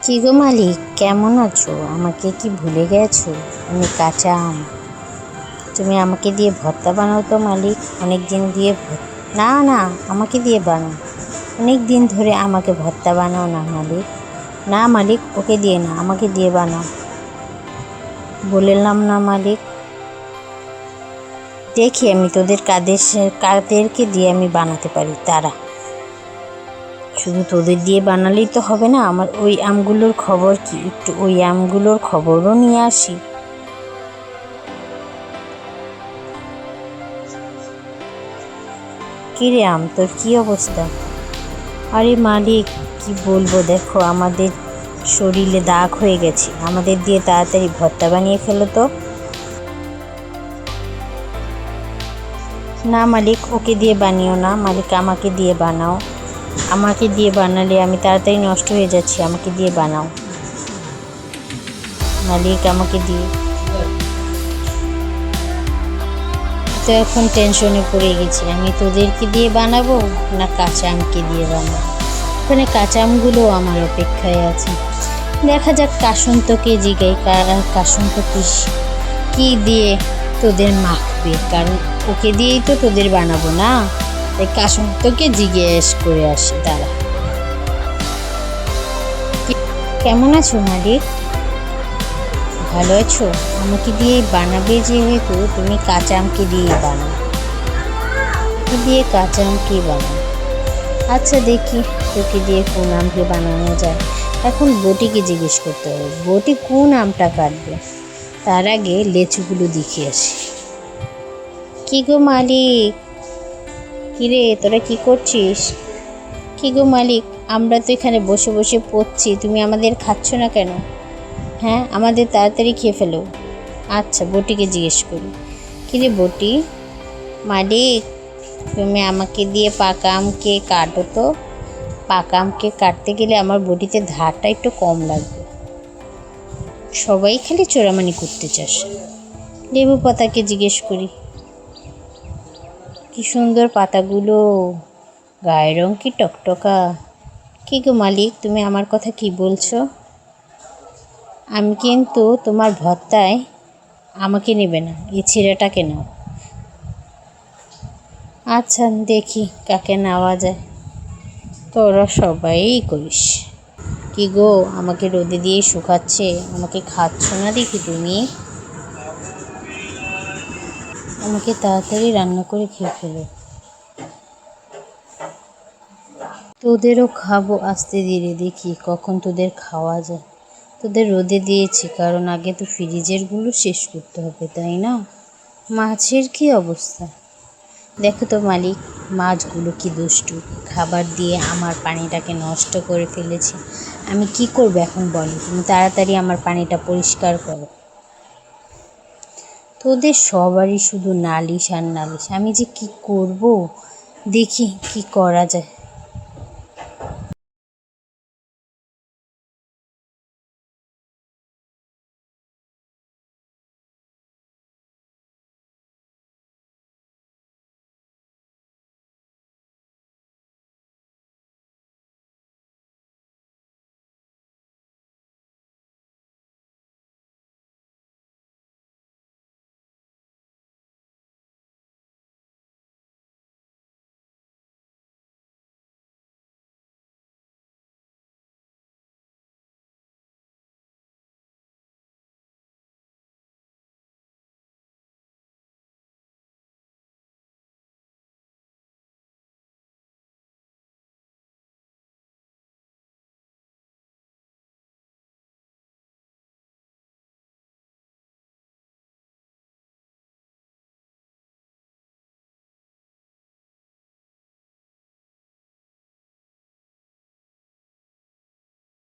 কি গো মালিক, কেমন আছো? আমাকে কি ভুলে গেছো? আমি কাঁচা আম। তুমি আমাকে দিয়ে ভর্তা বানাও তো মালিক। অনেক দিন দিয়ে না না, আমাকে দিয়ে বানাও। অনেক দিন ধরে আমাকে ভর্তা বানাও না মালিক। না মালিক, ওকে দিয়ে না, আমাকে দিয়ে বানাও। বললাম না মালিক। দেখি আমি কাদেরকে দিয়ে আমি বানাতে পারি তারা। শুধু তোদের দিয়ে বানালেই তো হবে না, আমার ওই আমগুলোর খবর কি? একটু ওই আমগুলোর খবরও নিয়ে আসি। কিরে আম, তোর কি অবস্থা? আরে মালিক, কি বলবো, দেখো আমাদের শরীরে দাগ হয়ে গেছে। আমাদের দিয়ে তাড়াতাড়ি ভর্তা বানিয়ে ফেলো তো। না মালিক, ওকে দিয়ে বানিও না মালিক, আমাকে দিয়ে বানাও। আমাকে দিয়ে বানালে আমি তাড়াতাড়ি নষ্ট হয়ে যাচ্ছি, আমাকে দিয়ে বানাও মালিক, আমাকে দিয়ে। তো এখন টেনশনে পড়ে গেছি, আমি তোদেরকে দিয়ে বানাবো না কাঁচা আমকে দিয়ে বানাবো। ওখানে কাঁচা আমগুলো আমার অপেক্ষায় আছে। দেখা যাক, কাসন্তকে জিগাই, কাসন্ত কি দিয়ে তোদের মাখবে, কারণ ওকে দিয়েই তো তোদের বানাবো না। তাই কাসন্তকে জিজ্ঞেস করে আসি তারা। কেমন আছো মালিক? ভালো আছো? আমাকে দিয়ে বানাবে যেহেতু, তুমি কাঁচা আমকে দিয়ে বানাও। দিয়ে কাঁচা আমকে বানাও। আচ্ছা দেখি তোকে দিয়ে কোন আমকে বানানো যায়। এখন বটিকে জিজ্ঞেস করতে হবে, বটি কোন আমটা কাটবে। তার আগে লেচুগুলো দেখে আসি। কি গো মালিক? কিরে, তোরা কি করছিস? কি গো মালিক, আমরা তো এখানে বসে বসে পড়ছি, তুমি আমাদের খাচ্ছ না কেন? হ্যাঁ, আমাদের তাড়াতাড়ি খেয়ে ফেলো। আচ্ছা, বটিকে জিজ্ঞেস করি। কিরে বটি, মালিক তুমি আমাকে দিয়ে পাকা আমকে কাটো তো। পাকা আমকে কাটতে গেলে আমার বটিতে ধারটা একটু কম লাগবে। সবাই খালি চোরামানি করতে চাস। লেবু পাতাকে জিজ্ঞেস করি। কি সুন্দর পাতাগুলো, গায়ের রং কি টকটকা। কি গো মালিক, তুমি আমার কথা কি বলছো? আমি কিন্তু তোমার ভর্তায় আমাকে নেবে না, এই ছেলেটাকে নাও। আচ্ছা দেখি কাকে নেওয়া যায়। তোরা সবাই করিস। কি গো, আমাকে রোদে দিয়ে শুকাচ্ছে, আমাকে খাচ্ছ না দেখি তুমি। আমাকে তাড়াতাড়ি রান্না করে খেয়ে ফেলো। তোদেরও খাবো আস্তে ধীরে, দেখি কখন তোদের খাওয়া যায়। তোদের রোদে দিয়েছি কারণ আগে তো ফ্রিজেরগুলো শেষ করতে হবে, তাই না? মাছের কি অবস্থা দেখো তো মালিক, মাছগুলো কি দুষ্টু, খাবার দিয়ে আমার পানিটাকে নষ্ট করে ফেলেছে। আমি কি করব এখন বলো, তুমি তাড়াতাড়ি আমার পানিটা পরিষ্কার করো। তোদের সবারই শুধু নালিশ আর নালিশ, আমি যে কি করব, দেখি কি করা যায়।